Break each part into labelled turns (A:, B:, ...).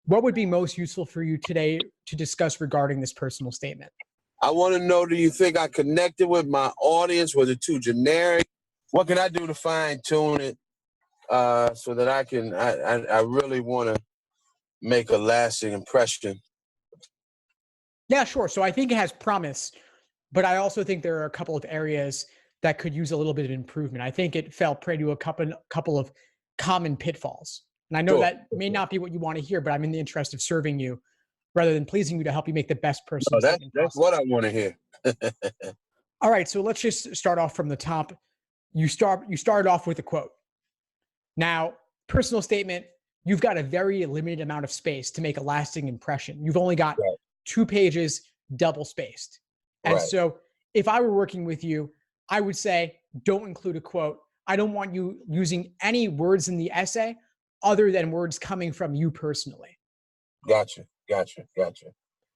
A: What would be most useful for you today to discuss regarding this personal statement?
B: I want to know, do you think I connected with my audience? Was it too generic? What can I do to fine tune it so that I really want to make a lasting impression?
A: Yeah, sure. So I think it has promise, but I also think there are a couple of areas that could use a little bit of improvement. I think it fell prey to a couple of common pitfalls. And I know
B: Sure.
A: that may not be what you want to hear, but I'm in the interest of serving you rather than pleasing you to help you make the best personal
B: No,
A: statement
B: that's
A: possible.
B: what I want to hear.
A: All right, so let's just start off from the top. You started off with a quote. Now, personal statement, you've got a very limited amount of space to make a lasting impression. You've only got
B: Right.
A: 2 pages double spaced. And
B: Right.
A: so if I were working with you, I would say, don't include a quote. I don't want you using any words in the essay other than words coming from you personally.
B: Gotcha.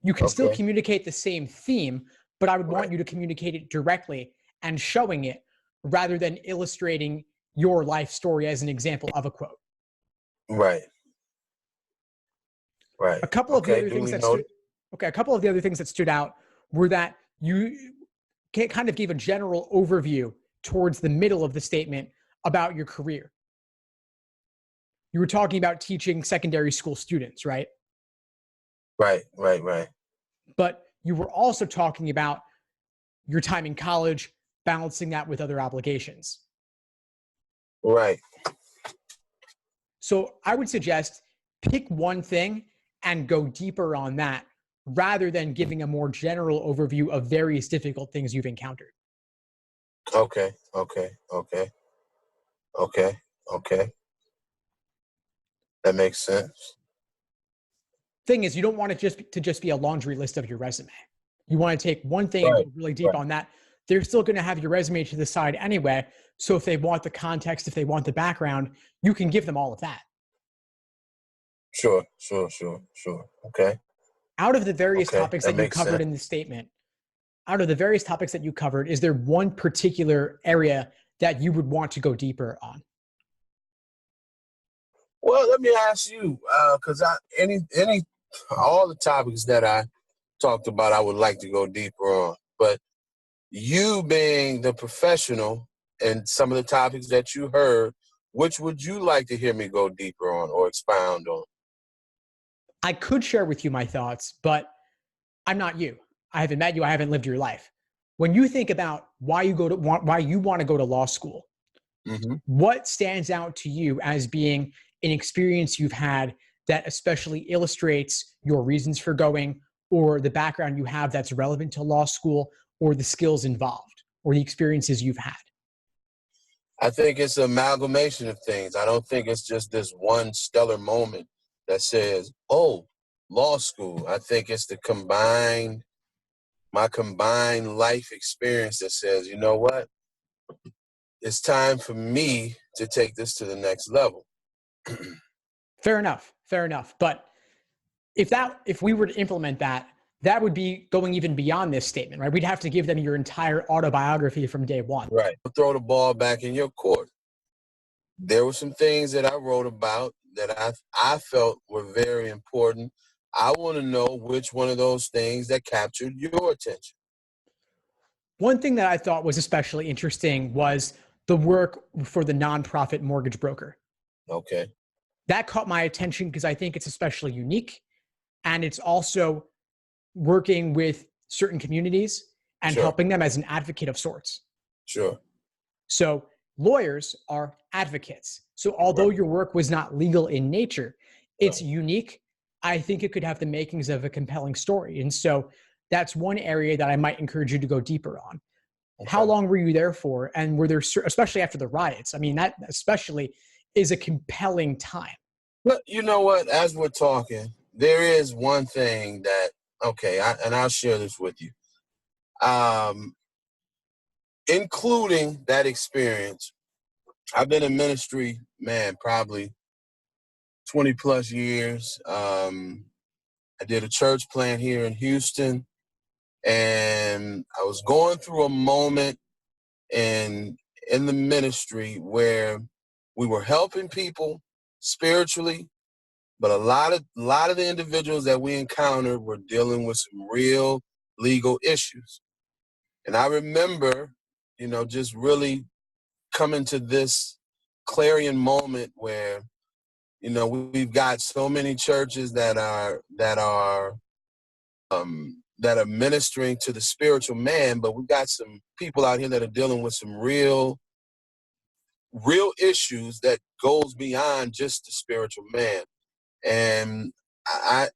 A: You can still
B: Okay.
A: communicate the same theme, but I would want
B: Right.
A: you to communicate it directly and showing it rather than illustrating your life story as an example of a quote.
B: Right.
A: A couple of the
B: Okay.
A: other things
B: Duly
A: that
B: noted.
A: a couple of the other things that stood out were that you kind of gave a general overview towards the middle of the statement about your career. You were talking about teaching secondary school students, right?
B: Right.
A: But you were also talking about your time in college, balancing that with other obligations.
B: Right.
A: So I would suggest pick one thing and go deeper on that rather than giving a more general overview of various difficult things you've encountered.
B: Okay. That makes sense.
A: Thing is, you don't want it just be a laundry list of your resume. You want to take one thing and
B: Right.
A: go really deep on that. They're still going to have your resume to the side anyway. So if they want the context, if they want the background, you can give them all of that.
B: Sure. Okay.
A: Out of the various
B: Okay.
A: topics
B: That
A: that you
B: makes
A: covered
B: sense.
A: in the statement, out of the various topics that you covered, is there one particular area that you would want to go deeper on?
B: Well, let me ask you, because all the topics that I talked about, I would like to go deeper on. But you being the professional and some of the topics that you heard, which would you like to hear me go deeper on or expound on?
A: I could share with you my thoughts, but I'm not you. I haven't met you. I haven't lived your life. When you think about why you want to go to law school,
B: Mm-hmm.
A: what stands out to you as being an experience you've had that especially illustrates your reasons for going, or the background you have that's relevant to law school, or the skills involved, or the experiences you've had?
B: I think it's an amalgamation of things. I don't think it's just this one stellar moment that says, oh, law school. I think it's my combined life experience that says, you know what? It's time for me to take this to the next level.
A: Fair enough. But if we were to implement that, that would be going even beyond this statement, right? We'd have to give them your entire autobiography from day one.
B: Right. Throw the ball back in your court. There were some things that I wrote about that I felt were very important. I want to know which one of those things that captured your attention.
A: One thing that I thought was especially interesting was the work for the nonprofit mortgage broker.
B: Okay.
A: That caught my attention because I think it's especially unique. And it's also working with certain communities and
B: Sure.
A: helping them as an advocate of sorts.
B: Sure.
A: So lawyers are advocates. So although
B: Right.
A: your work was not legal in nature, it's
B: Right.
A: unique. I think it could have the makings of a compelling story. And so that's one area that I might encourage you to go deeper on.
B: Okay.
A: How long were you there for? And were there, especially after the riots? I mean, that especially is a compelling time.
B: But you know what? As we're talking, there is one thing that, okay, and I'll share this with you. Including that experience, I've been in ministry, man, probably 20 plus years. I did a church plant here in Houston, and I was going through a moment in the ministry where we were helping people spiritually, But a lot of the individuals that we encountered were dealing with some real legal issues. And I remember, just really coming to this clarion moment where, we've got so many churches that are ministering to the spiritual man, but we've got some people out here that are dealing with some real issues that goes beyond just the spiritual man. And I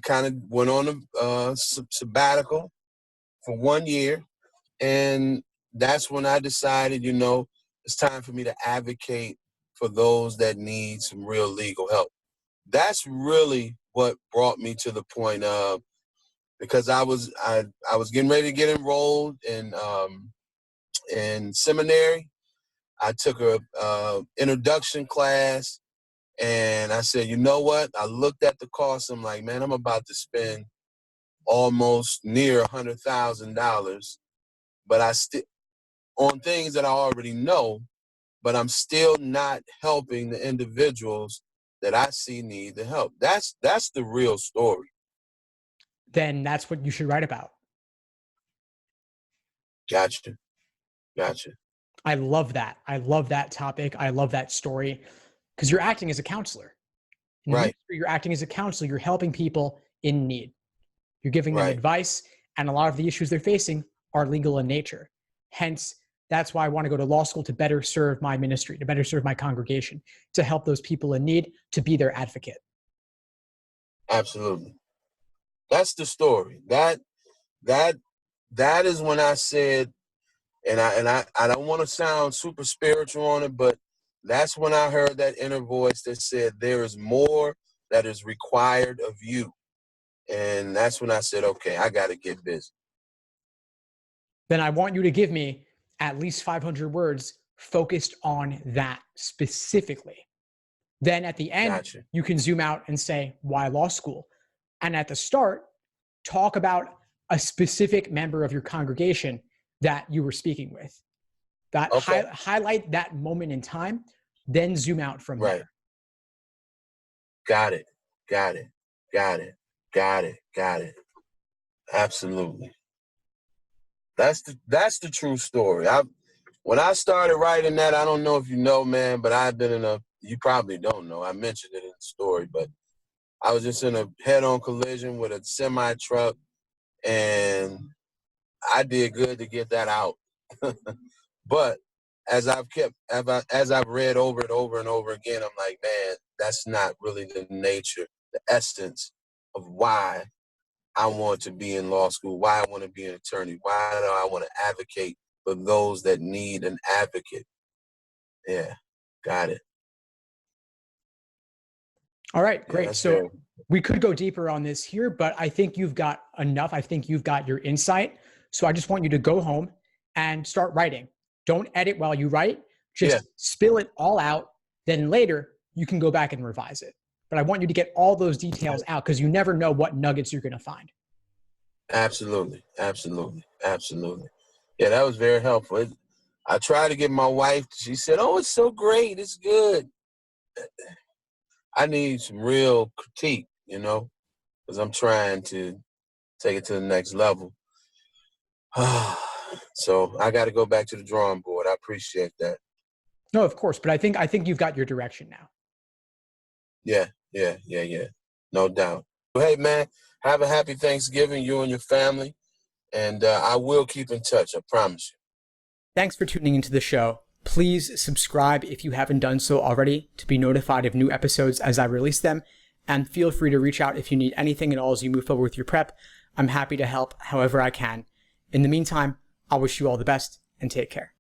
B: kind of went on a sabbatical for 1 year, and that's when I decided, it's time for me to advocate for those that need some real legal help. That's really what brought me to the point of, because I was getting ready to get enrolled in seminary. I took a introduction class, and I said, you know what? I looked at the cost. I'm like, man, I'm about to spend almost near $100,000, but on things that I already know, but I'm still not helping the individuals that I see need the help. That's the real story.
A: Then that's what you should write about.
B: Gotcha.
A: I love that. I love that topic. I love that story, because you're acting as a counselor. In
B: Right.
A: ministry, you're acting as a counselor. You're helping people in need. You're giving them
B: Right.
A: advice, and a lot of the issues they're facing are legal in nature. Hence, that's why I want to go to law school, to better serve my ministry, to better serve my congregation, to help those people in need, to be their advocate.
B: Absolutely. That's the story. That is when I said, and I don't want to sound super spiritual on it, but that's when I heard that inner voice that said, there is more that is required of you. And that's when I said, okay, I got to get busy.
A: Then I want you to give me at least 500 words focused on that specifically. Then at the end,
B: Gotcha.
A: you can zoom out and say, why law school? And at the start, talk about a specific member of your congregation that you were speaking with. That
B: Okay.
A: highlight that moment in time, then zoom out from
B: Right.
A: there.
B: Got it. Absolutely. That's the true story. When I started writing that, I don't know if you know, man, but I've been you probably don't know, I mentioned it in the story, but I was just in a head-on collision with a semi-truck, and I did good to get that out. But as I've read over it over and over again, I'm like, man, that's not really the nature, the essence of why I want to be in law school, why I want to be an attorney, why do I want to advocate for those that need an advocate. Yeah, got it.
A: All right,
B: Yeah,
A: great. So we could go deeper on this here, but I think you've got enough. I think you've got your insight. So I just want you to go home and start writing. Don't edit while you write. Just spill it all out. Then later you can go back and revise it. But I want you to get all those details out, because you never know what nuggets you're going to find.
B: Absolutely. Yeah, that was very helpful. I tried to get my wife. She said, "Oh, it's so great. It's good." I need some real critique, because I'm trying to take it to the next level. So I got to go back to the drawing board. I appreciate that.
A: No, of course. But I think you've got your direction now.
B: Yeah. No doubt. Hey, man, have a happy Thanksgiving, you and your family. And I will keep in touch. I promise you.
A: Thanks for tuning into the show. Please subscribe if you haven't done so already to be notified of new episodes as I release them. And feel free to reach out if you need anything at all as you move forward with your prep. I'm happy to help however I can. In the meantime, I wish you all the best and take care.